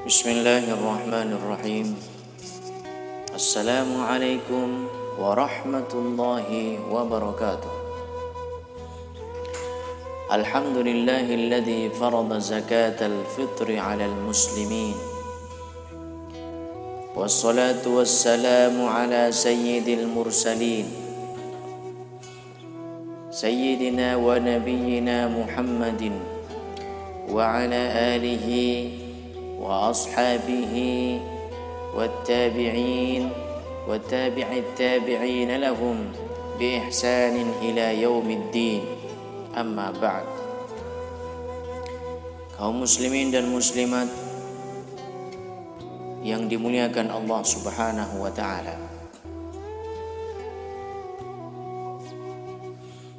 Bismillahirrahmanirrahim. Assalamualaikum warahmatullahi wabarakatuh. Alhamdulillahilladzi farada zakatal fitri 'alal muslimin. Wassalatu wassalamu ala sayyidil mursalin. Sayyidina wa nabiyyina Muhammadin wa ala alihi wa ashabihi wattabi'in wattabi'it tabi'in lahum bi ihsanin ila yaumiddin. Amma ba'd. Kaum muslimin dan muslimat yang dimuliakan Allah Subhanahu wa taala.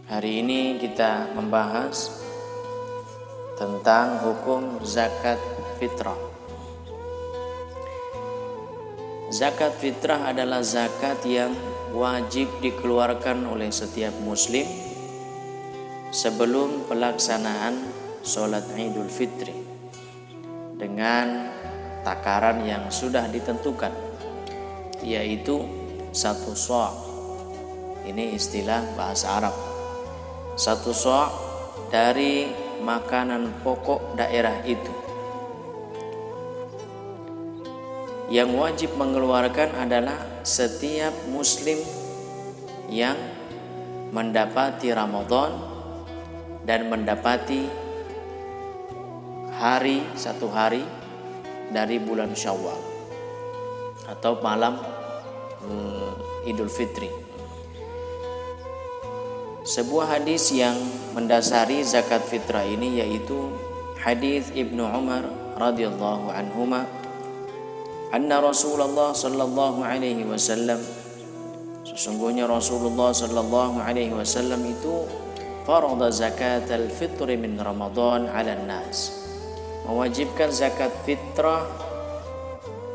Hari ini kita membahas tentang hukum zakat fitrah. Zakat fitrah adalah zakat yang wajib dikeluarkan oleh setiap muslim sebelum pelaksanaan sholat Idul Fitri dengan takaran yang sudah ditentukan, yaitu 1 sa'. Ini istilah bahasa Arab. 1 sa' dari makanan pokok daerah itu. Yang wajib mengeluarkan adalah setiap muslim yang mendapati Ramadan dan mendapati satu hari dari bulan Syawal atau malam Idul Fitri. Sebuah hadis yang mendasari zakat fitrah ini yaitu hadis Ibnu Umar radhiyallahu anhuma, anna Rasulullah sallallahu alaihi wasallam, sesungguhnya Rasulullah sallallahu alaihi wasallam itu farada zakatal fitri min Ramadan 'alan nas, mewajibkan zakat fitrah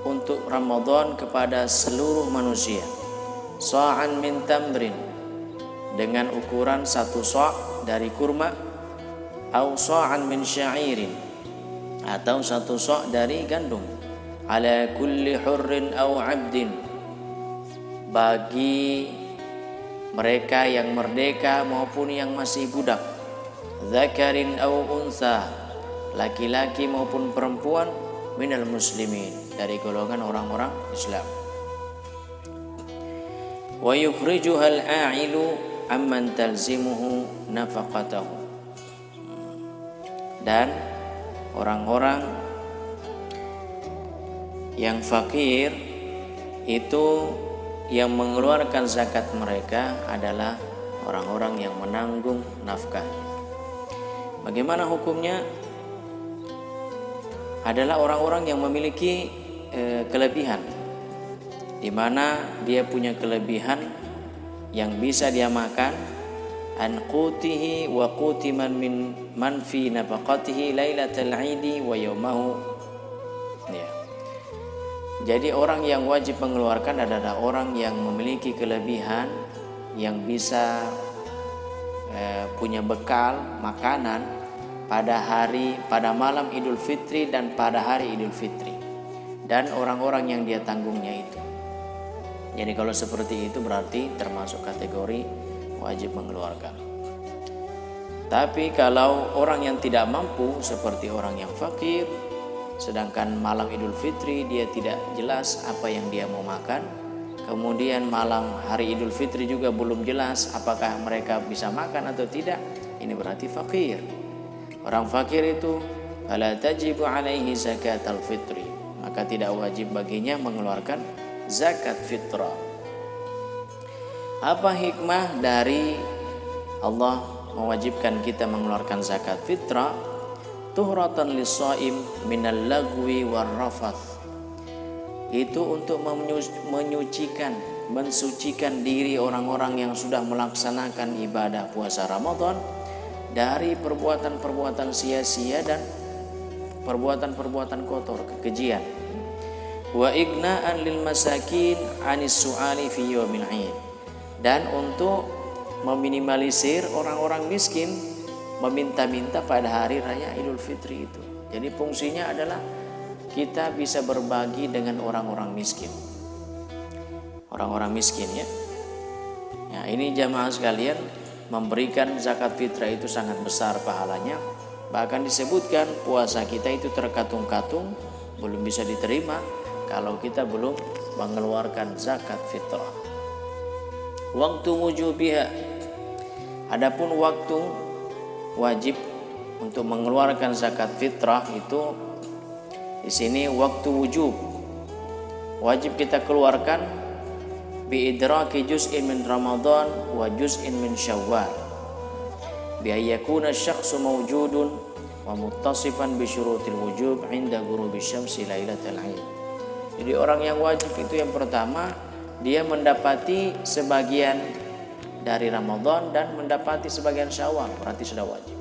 untuk Ramadan kepada seluruh manusia, sa'an min tamrin, dengan ukuran 1 sa' dari kurma, au sa'an min sya'irin, atau 1 sa' dari gandum, ala kulli hurrin au 'abdin, bagi mereka yang merdeka maupun yang masih budak, dzakarin au unsa, laki-laki maupun perempuan, minal muslimin, dari golongan orang-orang Islam. Wa yukhrijuhal a'ilu amman talzimuhu nafaqatahu, dan orang-orang yang fakir itu yang mengeluarkan zakat mereka adalah orang-orang yang menanggung nafkahnya. Bagaimana hukumnya? Adalah orang-orang yang memiliki kelebihan, di mana dia punya kelebihan yang bisa dia makan, an qutihi wa quti man fi nafaqatihi lailatal 'idi wa yaumahu. Ya. Jadi orang yang wajib mengeluarkan adalah orang yang memiliki kelebihan, yang bisa punya bekal makanan pada malam Idul Fitri dan pada hari Idul Fitri, dan orang-orang yang dia tanggungnya itu. Jadi kalau seperti itu berarti termasuk kategori wajib mengeluarkan. Tapi kalau orang yang tidak mampu seperti orang yang fakir, sedangkan malam Idul Fitri dia tidak jelas apa yang dia mau makan, kemudian malam hari Idul Fitri juga belum jelas apakah mereka bisa makan atau tidak, ini berarti fakir. Orang fakir itu fala tajibu alaihi zakatul fitri, maka tidak wajib baginya mengeluarkan zakat fitrah. Apa hikmah dari Allah mewajibkan kita mengeluarkan zakat fitrah? Tuhratan lis-shaim minal lagwi war rafath, itu untuk mensucikan diri orang-orang yang sudah melaksanakan ibadah puasa Ramadan dari perbuatan-perbuatan sia-sia dan perbuatan-perbuatan kotor, kekejian. Wa igna'an lil masakin anis su'ali fi yaumil 'id, dan untuk meminimalisir orang-orang miskin meminta-minta pada hari raya Idul Fitri itu. Jadi fungsinya adalah kita bisa berbagi dengan orang-orang miskin. Orang-orang miskin ya. Ya, ini jamaah sekalian, memberikan zakat fitrah itu sangat besar pahalanya. Bahkan disebutkan puasa kita itu terkatung-katung, belum bisa diterima kalau kita belum mengeluarkan zakat fitrah. Waktu wujubiha, adapun waktu wajib untuk mengeluarkan zakat fitrah itu di sini waktu wujub. Wajib kita keluarkan bi idraki juz'in min Ramadan wa juz'in min Syawal. Bi ayyakuna asy-syakhsu mawjudun wa muttasifan bi syurutil wujub 'inda ghurubi syamsi lailatal 'id. Jadi orang yang wajib itu yang pertama, dia mendapati sebagian dari Ramadan dan mendapati sebagian Syawal, berarti sudah wajib.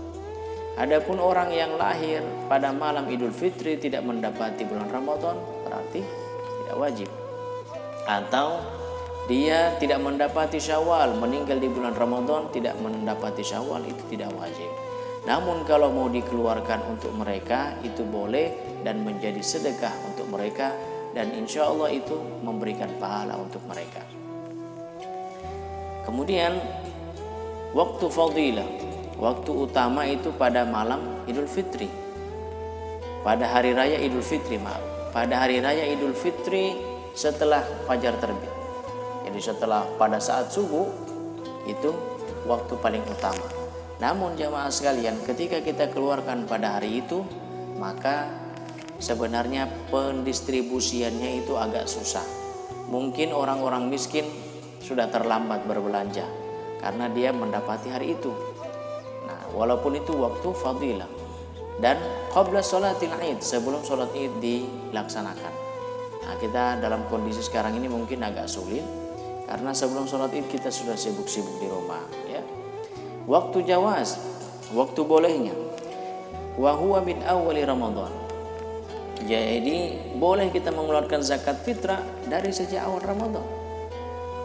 Adapun orang yang lahir pada malam Idul Fitri tidak mendapati bulan Ramadan, berarti tidak wajib. Atau dia tidak mendapati Syawal, meninggal di bulan Ramadan tidak mendapati Syawal, itu tidak wajib. Namun kalau mau dikeluarkan untuk mereka itu boleh dan menjadi sedekah untuk mereka, dan insya Allah itu memberikan pahala untuk mereka. Kemudian waktu fadilah, waktu utama itu pada malam Idul Fitri, pada hari raya Idul Fitri, pada hari raya Idul Fitri setelah fajar terbit. Jadi setelah pada saat subuh itu waktu paling utama. Namun jamaah sekalian, ketika kita keluarkan pada hari itu, maka sebenarnya pendistribusiannya itu agak susah. Mungkin orang-orang miskin sudah terlambat berbelanja karena dia mendapati hari itu. Nah, walaupun itu waktu fadilah dan qabla sholatil Id, sebelum sholat Id dilaksanakan. Nah, kita dalam kondisi sekarang ini mungkin agak sulit karena sebelum sholat Id kita sudah sibuk-sibuk di rumah ya. Waktu jawaz, waktu bolehnya, wa huwa min awwali Ramadan. Jadi boleh kita mengeluarkan zakat fitrah dari sejak awal Ramadan.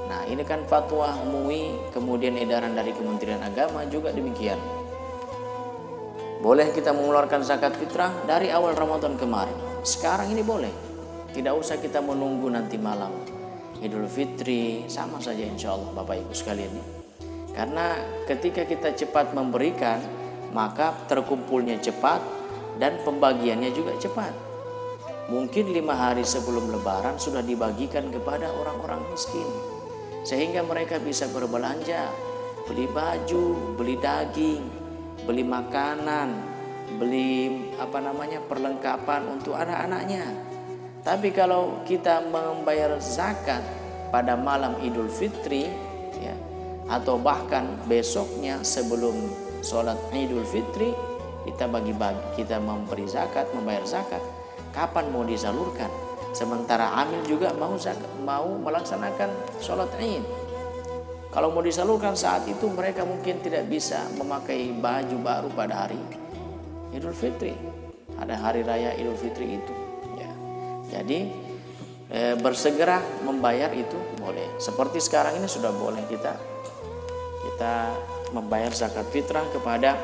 Nah, ini kan fatwa MUI, kemudian edaran dari Kementerian Agama juga demikian. Boleh kita mengeluarkan zakat fitrah dari awal Ramadan kemarin. Sekarang ini boleh. Tidak usah kita menunggu nanti malam Idul Fitri, sama saja insya Allah Bapak Ibu sekalian. Karena ketika kita cepat memberikan, maka terkumpulnya cepat dan pembagiannya juga cepat. Mungkin 5 hari sebelum Lebaran sudah dibagikan kepada orang-orang miskin, sehingga mereka bisa berbelanja, beli baju, beli daging, beli makanan, beli perlengkapan untuk anak-anaknya. Tapi kalau kita membayar zakat pada malam Idul Fitri ya, atau bahkan besoknya sebelum sholat Idul Fitri, kita bagi-bagi, kita memberi zakat, membayar zakat. Kapan mau disalurkan? Sementara amil juga mau melaksanakan sholat Id. Kalau mau disalurkan saat itu, mereka mungkin tidak bisa memakai baju baru pada hari Idul Fitri, ada hari raya Idul Fitri itu ya. Jadi bersegera membayar itu boleh. Seperti sekarang ini sudah boleh kita membayar zakat fitrah kepada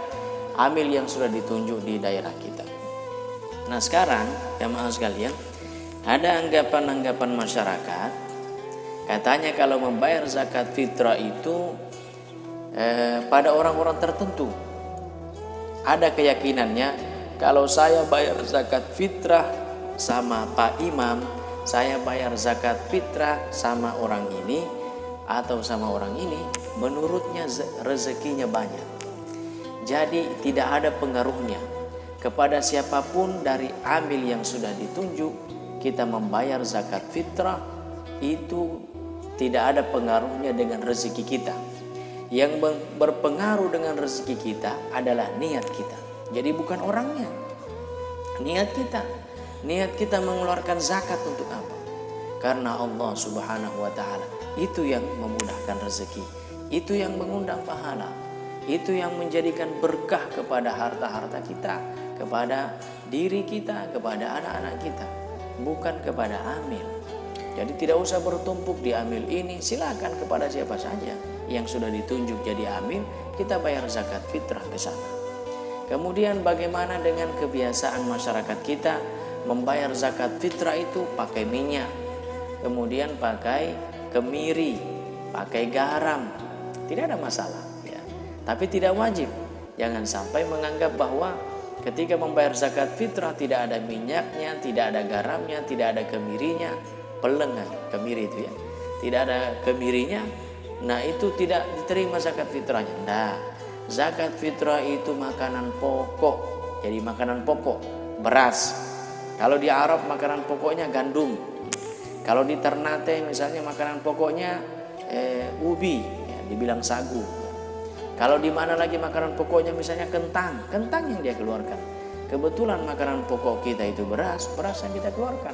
amil yang sudah ditunjuk di daerah kita. Nah, sekarang jamaah sekalian, ada anggapan-anggapan masyarakat, katanya kalau membayar zakat fitrah itu pada orang-orang tertentu. Ada keyakinannya, kalau saya bayar zakat fitrah sama Pak Imam, saya bayar zakat fitrah sama orang ini atau sama orang ini, menurutnya rezekinya banyak. Jadi tidak ada pengaruhnya. Kepada siapapun dari amil yang sudah ditunjuk, kita membayar zakat fitrah itu tidak ada pengaruhnya dengan rezeki kita. Yang berpengaruh dengan rezeki kita adalah niat kita. Jadi bukan orangnya, niat kita. Niat kita mengeluarkan zakat untuk apa? Karena Allah Subhanahu wa ta'ala itu yang memudahkan rezeki, itu yang mengundang pahala, itu yang menjadikan berkah kepada harta-harta kita, kepada diri kita, kepada anak-anak kita, bukan kepada amil. Jadi tidak usah bertumpuk di amil ini, silakan kepada siapa saja yang sudah ditunjuk jadi amil, kita bayar zakat fitrah ke sana. Kemudian bagaimana dengan kebiasaan masyarakat kita membayar zakat fitrah itu pakai minyak, kemudian pakai kemiri, pakai garam, tidak ada masalah ya. Tapi tidak wajib. Jangan sampai menganggap bahwa ketika membayar zakat fitrah tidak ada minyaknya, tidak ada garamnya, tidak ada kemirinya, peleng kemiri itu ya, tidak ada kemirinya, nah itu tidak diterima zakat fitrahnya. Nah, zakat fitrah itu makanan pokok. Jadi makanan pokok beras. Kalau di Arab makanan pokoknya gandum. Kalau di Ternate misalnya makanan pokoknya ubi, ya, dibilang sagu. Kalau di mana lagi makanan pokoknya misalnya kentang yang dia keluarkan. Kebetulan makanan pokok kita itu beras yang kita keluarkan.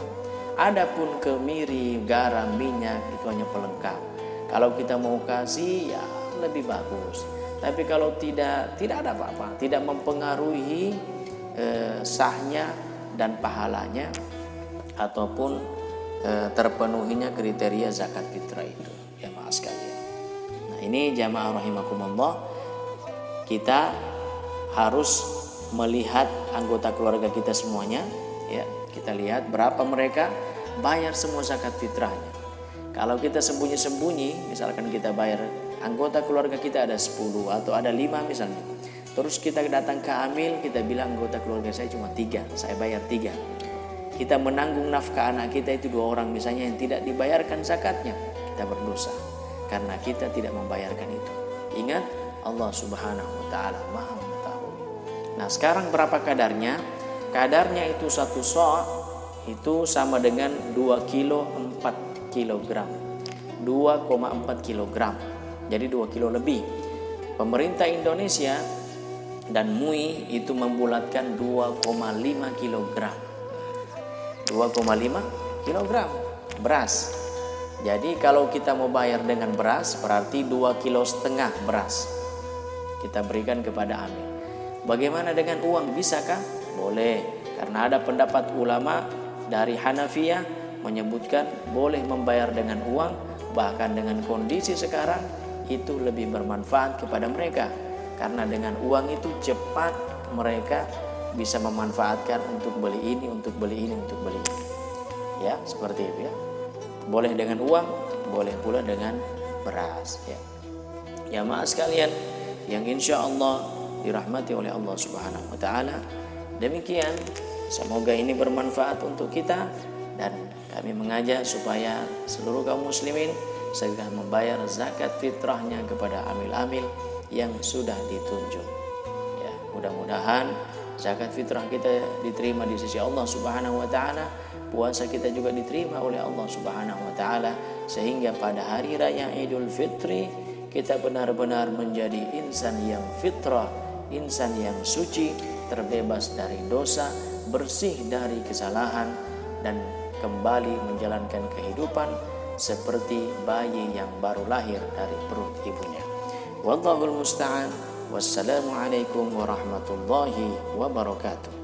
Adapun kemiri, garam, minyak itu hanya pelengkap. Kalau kita mau kasih ya lebih bagus. Tapi kalau tidak ada apa-apa, tidak mempengaruhi sahnya dan pahalanya ataupun terpenuhinya kriteria zakat fitrah itu, ya maaf sekalian. Nah, ini jamaah rahimakumullah, kita harus melihat anggota keluarga kita semuanya, ya. Kita lihat berapa mereka bayar semua zakat fitrahnya. Kalau kita sembunyi-sembunyi, misalkan kita bayar anggota keluarga kita ada 10 atau ada 5 misalnya. Terus kita datang ke amil, kita bilang anggota keluarga saya cuma 3, saya bayar 3. Kita menanggung nafkah anak kita itu 2 orang misalnya yang tidak dibayarkan zakatnya, kita berdosa karena kita tidak membayarkan itu. Ingat, Allah Subhanahu wa taala Maha mengetahui. Nah, sekarang berapa kadarnya? Kadarnya itu 1 sa' itu sama dengan 2 kilo 4 kilogram. 2,4 kilogram. Jadi 2 kilo lebih. Pemerintah Indonesia dan MUI itu membulatkan 2,5 kilogram. 2,5 kilogram beras. Jadi kalau kita mau bayar dengan beras berarti 2,5 kilo beras kita berikan kepada amil. Bagaimana dengan uang? Bisakah? Boleh. Karena ada pendapat ulama dari Hanafiyah menyebutkan boleh membayar dengan uang, bahkan dengan kondisi sekarang itu lebih bermanfaat kepada mereka. Karena dengan uang itu cepat mereka bisa memanfaatkan untuk beli ini, untuk beli ini, untuk beli ini. Ya, seperti itu ya. Boleh dengan uang, boleh pula dengan beras ya. Jamaah sekalian yang insya Allah dirahmati oleh Allah Subhanahu wa taala. Demikian, semoga ini bermanfaat untuk kita dan kami mengajak supaya seluruh kaum muslimin segera membayar zakat fitrahnya kepada amil-amil yang sudah ditunjuk. Ya, mudah-mudahan zakat fitrah kita diterima di sisi Allah Subhanahu wa taala, puasa kita juga diterima oleh Allah Subhanahu wa taala, sehingga pada hari raya Idul Fitri kita benar-benar menjadi insan yang fitrah, insan yang suci, terbebas dari dosa, bersih dari kesalahan dan kembali menjalankan kehidupan seperti bayi yang baru lahir dari perut ibunya. Wallahul musta'an. Wassalamualaikum warahmatullahi wabarakatuh.